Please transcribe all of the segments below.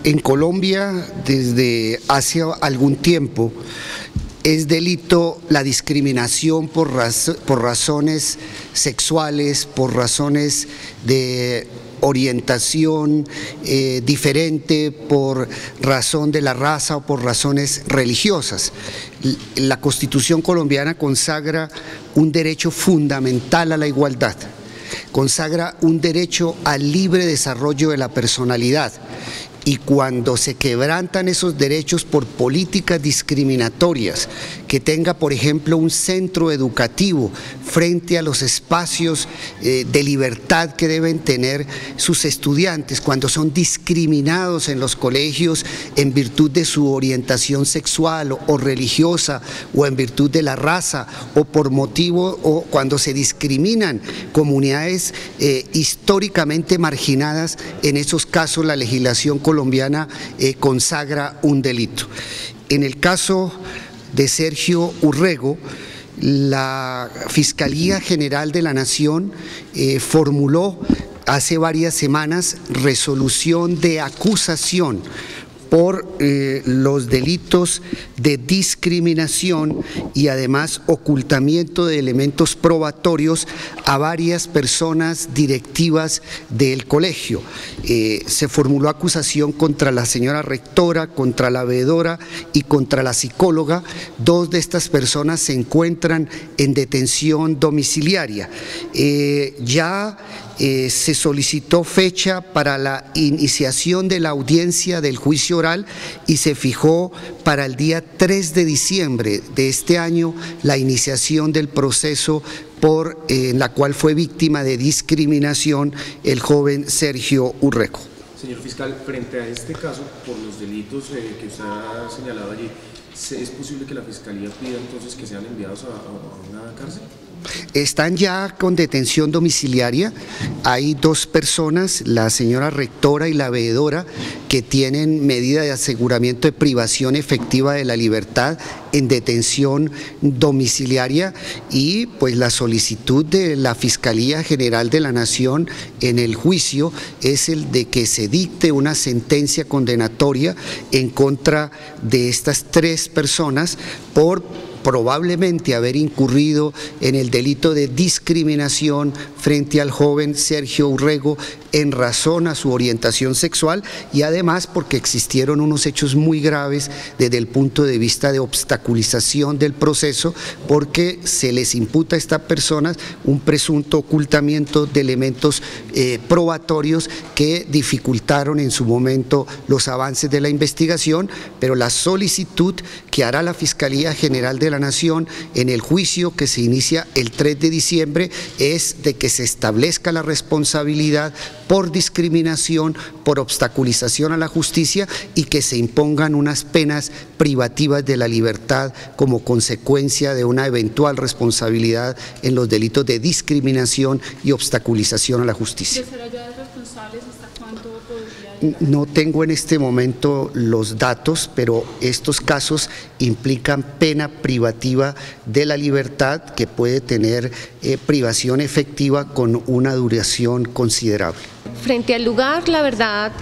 En Colombia, desde hace algún tiempo, es delito la discriminación por razones sexuales, por razones de orientación diferente, por razón de la raza o por razones religiosas. La Constitución colombiana consagra un derecho fundamental a la igualdad, consagra un derecho al libre desarrollo de la personalidad. Y cuando se quebrantan esos derechos por políticas discriminatorias, que tenga, por ejemplo, un centro educativo frente a los espacios de libertad que deben tener sus estudiantes, cuando son discriminados en los colegios en virtud de su orientación sexual o religiosa, o en virtud de la raza, o por motivo, o cuando se discriminan comunidades históricamente marginadas, en esos casos la legislación colombiana consagra un delito. En el caso de Sergio Urrego, la Fiscalía General de la Nación formuló hace varias semanas resolución de acusación por los delitos de discriminación y además ocultamiento de elementos probatorios a varias personas directivas del colegio. Se formuló acusación contra la señora rectora, contra la veedora y contra la psicóloga. Dos de estas personas se encuentran en detención domiciliaria. Se solicitó fecha para la iniciación de la audiencia del juicio oral y se fijó para el día 3 de diciembre de este año la iniciación del proceso en la cual fue víctima de discriminación el joven Sergio Urrego. Señor fiscal, frente a este caso, por los delitos que usted ha señalado allí, ¿es posible que la Fiscalía pida entonces que sean enviados a una cárcel? Están ya con detención domiciliaria. Hay dos personas, la señora rectora y la veedora, que tienen medida de aseguramiento de privación efectiva de la libertad en detención domiciliaria, y pues la solicitud de la Fiscalía General de la Nación en el juicio es el de que se dicte una sentencia condenatoria en contra de estas tres personas por probablemente haber incurrido en el delito de discriminación frente al joven Sergio Urrego en razón a su orientación sexual, y además porque existieron unos hechos muy graves desde el punto de vista de obstaculización del proceso, porque se les imputa a estas personas un presunto ocultamiento de elementos probatorios que dificultaron en su momento los avances de la investigación. Pero la solicitud que hará la Fiscalía General de la Nación en el juicio que se inicia el 3 de diciembre es de que se establezca la responsabilidad por discriminación, por obstaculización a la justicia, y que se impongan unas penas privativas de la libertad como consecuencia de una eventual responsabilidad en los delitos de discriminación y obstaculización a la justicia. No tengo en este momento los datos, pero estos casos implican pena privativa de la libertad que puede tener privación efectiva con una duración considerable. Frente al lugar, la verdad,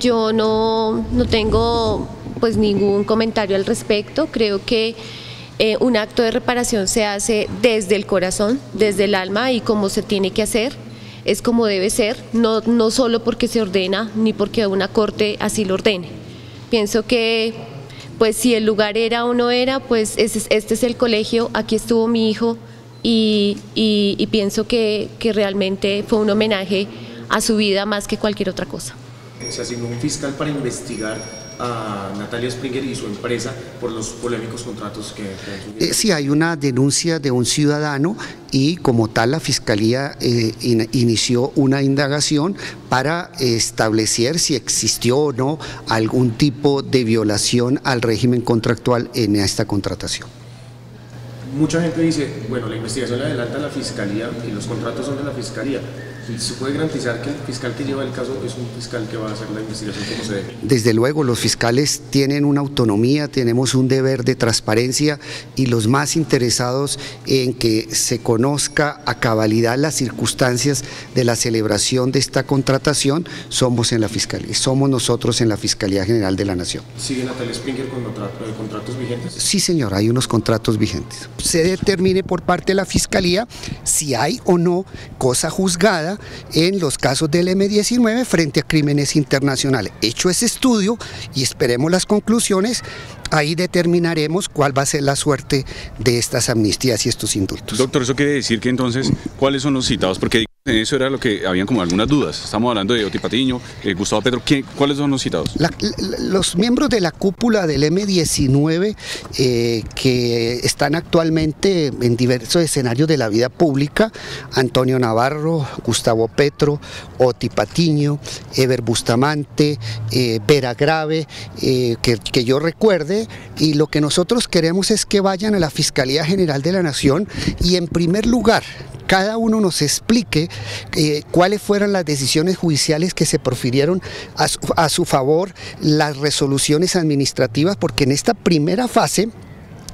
yo no tengo pues ningún comentario al respecto. Creo que un acto de reparación se hace desde el corazón, desde el alma, y como se tiene que hacer. Es como debe ser, no solo porque se ordena ni porque una corte así lo ordene. Pienso que pues si el lugar era o no era, pues este es el colegio, aquí estuvo mi hijo, y pienso que realmente fue un homenaje a su vida más que cualquier otra cosa. Se asignó un fiscal para investigar a Natalia Springer y su empresa por los polémicos contratos que han subido. Sí, hay una denuncia de un ciudadano y como tal la Fiscalía inició una indagación para establecer si existió o no algún tipo de violación al régimen contractual en esta contratación. Mucha gente dice, bueno, la investigación la adelanta la Fiscalía y los contratos son de la Fiscalía. ¿Se puede garantizar que el fiscal que lleva el caso es un fiscal que va a hacer la investigación como se debe? Desde luego, los fiscales tienen una autonomía, tenemos un deber de transparencia y los más interesados en que se conozca a cabalidad las circunstancias de la celebración de esta contratación somos en la Fiscalía, somos nosotros en la Fiscalía General de la Nación. ¿Sigue Natalia Springer con contratos vigentes? Sí, señor, hay unos contratos vigentes. Se determine por parte de la Fiscalía si hay o no cosa juzgada en los casos del M-19 frente a crímenes internacionales. Hecho ese estudio y esperemos las conclusiones, ahí determinaremos cuál va a ser la suerte de estas amnistías y estos indultos. Doctor, eso quiere decir que entonces, ¿cuáles son los citados? Porque eso era lo que habían como algunas dudas. Estamos hablando de Oti Patiño, Gustavo Petro. ¿Cuáles son los citados? Los miembros de la cúpula del M-19 que están actualmente en diversos escenarios de la vida pública: Antonio Navarro, Gustavo Petro, Oti Patiño, Eber Bustamante, Vera Grave, que yo recuerde, y lo que nosotros queremos es que vayan a la Fiscalía General de la Nación y en primer lugar cada uno nos explique cuáles fueron las decisiones judiciales que se profirieron a su favor, las resoluciones administrativas, porque en esta primera fase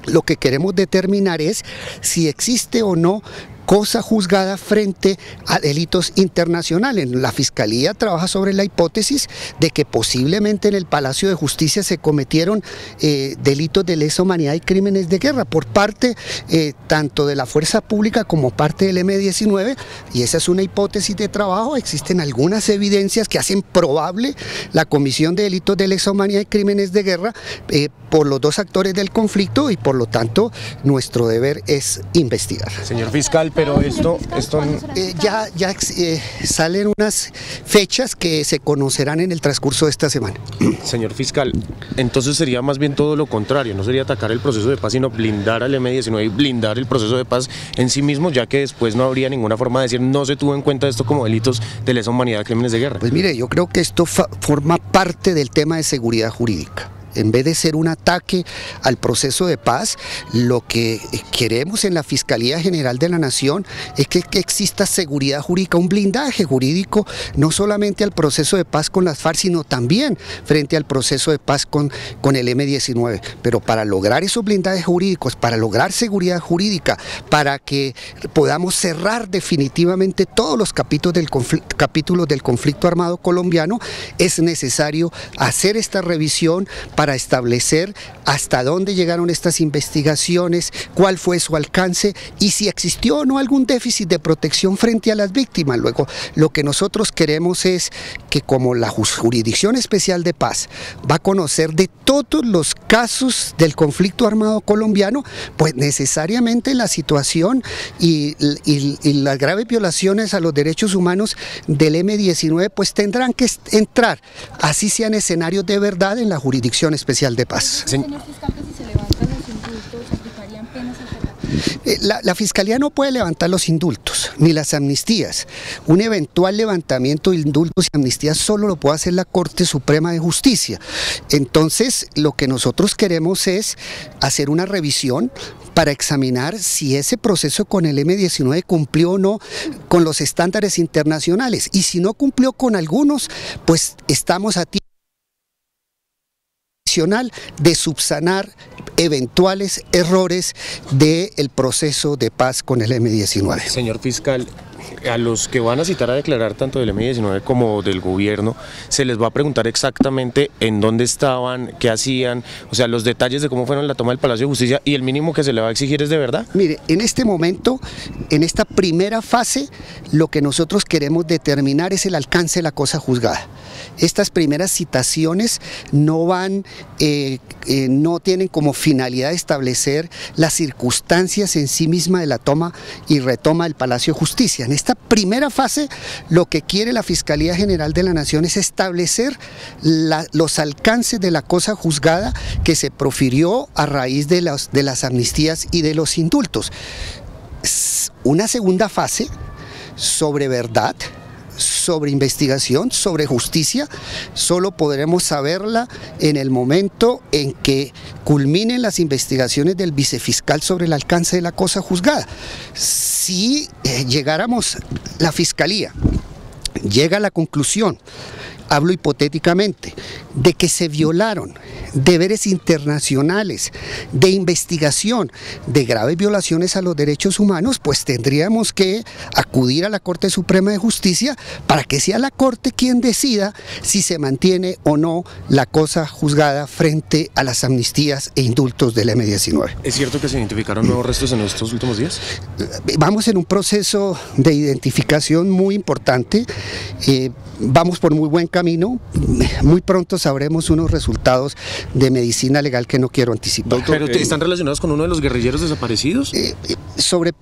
lo que queremos determinar es si existe o no cosa juzgada frente a delitos internacionales. La Fiscalía trabaja sobre la hipótesis de que posiblemente en el Palacio de Justicia se cometieron delitos de lesa humanidad y crímenes de guerra por parte tanto de la fuerza pública como parte del M-19, y esa es una hipótesis de trabajo. Existen algunas evidencias que hacen probable la comisión de delitos de lesa humanidad y crímenes de guerra por los dos actores del conflicto, y por lo tanto nuestro deber es investigar. Señor fiscal, pero esto ya salen unas fechas que se conocerán en el transcurso de esta semana. Señor fiscal, entonces sería más bien todo lo contrario, no sería atacar el proceso de paz, sino blindar al M-19 y blindar el proceso de paz en sí mismo, ya que después no habría ninguna forma de decir no se tuvo en cuenta esto como delitos de lesa humanidad y crímenes de guerra. Pues mire, yo creo que esto forma parte del tema de seguridad jurídica. En vez de ser un ataque al proceso de paz, lo que queremos en la Fiscalía General de la Nación es que exista seguridad jurídica, un blindaje jurídico, no solamente al proceso de paz con las FARC, sino también frente al proceso de paz con el M-19. Pero para lograr esos blindajes jurídicos, para lograr seguridad jurídica, para que podamos cerrar definitivamente todos los capítulos del conflicto armado colombiano, es necesario hacer esta revisión para establecer hasta dónde llegaron estas investigaciones, cuál fue su alcance y si existió o no algún déficit de protección frente a las víctimas. Luego, lo que nosotros queremos es que, como la Jurisdicción Especial de Paz va a conocer de todos los casos del conflicto armado colombiano, pues necesariamente la situación y las graves violaciones a los derechos humanos del M-19 pues tendrán que entrar, así sean escenarios de verdad, en la Jurisdicción Especial de Paz. Señor fiscal, que si se levantan los indultos, ¿se aplicarían penas alternativas? La Fiscalía no puede levantar los indultos ni las amnistías. Un eventual levantamiento de indultos y amnistías solo lo puede hacer la Corte Suprema de Justicia. Entonces, lo que nosotros queremos es hacer una revisión para examinar si ese proceso con el M-19 cumplió o no con los estándares internacionales, y si no cumplió con algunos, pues estamos a tiempo de subsanar eventuales errores del proceso de paz con el M-19. Señor fiscal, a los que van a citar a declarar tanto del M-19 como del gobierno, se les va a preguntar exactamente en dónde estaban, qué hacían, o sea, los detalles de cómo fueron la toma del Palacio de Justicia, y el mínimo que se le va a exigir es de verdad. Mire, en este momento, en esta primera fase, lo que nosotros queremos determinar es el alcance de la cosa juzgada. Estas primeras citaciones no no tienen como finalidad establecer las circunstancias en sí misma de la toma y retoma del Palacio de Justicia. En esta primera fase, lo que quiere la Fiscalía General de la Nación es establecer los alcances de la cosa juzgada que se profirió a raíz de las amnistías y de los indultos. Una segunda fase sobre verdad, sobre investigación, sobre justicia, solo podremos saberla en el momento en que culminen las investigaciones del vicefiscal sobre el alcance de la cosa juzgada. Si llegáramos, la Fiscalía llega a la conclusión, hablo hipotéticamente, de que se violaron deberes internacionales de investigación de graves violaciones a los derechos humanos, pues tendríamos que acudir a la Corte Suprema de Justicia para que sea la Corte quien decida si se mantiene o no la cosa juzgada frente a las amnistías e indultos del M-19. ¿Es cierto que se identificaron nuevos restos en estos últimos días? Vamos en un proceso de identificación muy importante, vamos por muy buen camino, muy pronto sabremos unos resultados de medicina legal que no quiero anticipar. ¿Pero están relacionados con uno de los guerrilleros desaparecidos? Sobre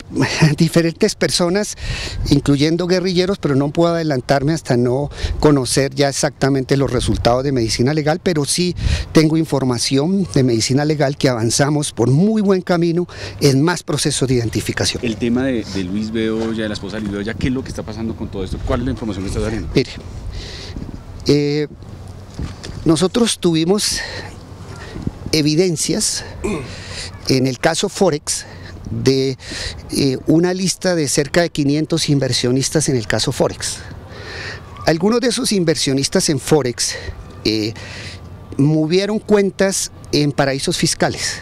diferentes personas, incluyendo guerrilleros, pero no puedo adelantarme hasta no conocer ya exactamente los resultados de medicina legal, pero sí tengo información de medicina legal que avanzamos por muy buen camino en más procesos de identificación. El tema de Luis Bedoya, de la esposa de Luis Bedoya, ¿qué es lo que está pasando con todo esto? ¿Cuál es la información que está saliendo? Mire, nosotros tuvimos evidencias en el caso Forex de una lista de cerca de 500 inversionistas en el caso Forex. Algunos de esos inversionistas en Forex movieron cuentas en paraísos fiscales.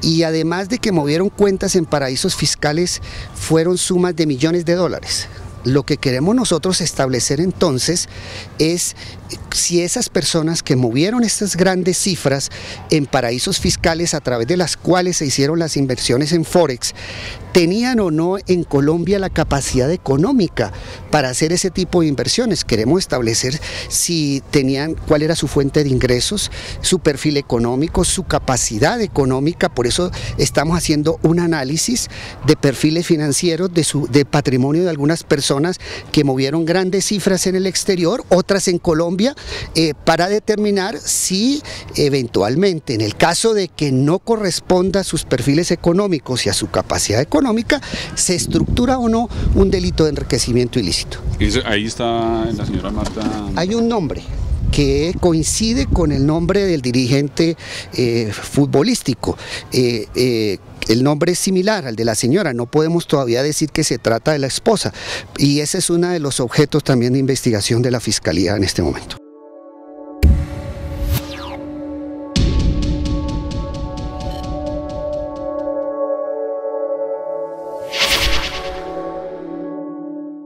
Y además de que movieron cuentas en paraísos fiscales, fueron sumas de millones de dólares. Lo que queremos nosotros establecer entonces es si esas personas que movieron estas grandes cifras en paraísos fiscales a través de las cuales se hicieron las inversiones en Forex, tenían o no en Colombia la capacidad económica para hacer ese tipo de inversiones. Queremos establecer si tenían, cuál era su fuente de ingresos, su perfil económico, su capacidad económica. Por eso estamos haciendo un análisis de perfiles financieros de patrimonio de algunas personas que movieron grandes cifras en el exterior, otras en Colombia, para determinar si eventualmente, en el caso de que no corresponda a sus perfiles económicos y a su capacidad económica, se estructura o no un delito de enriquecimiento ilícito. Ahí está la señora Marta. Hay un nombre que coincide con el nombre del dirigente futbolístico. El nombre es similar al de la señora, no podemos todavía decir que se trata de la esposa, y ese es uno de los objetos también de investigación de la Fiscalía en este momento.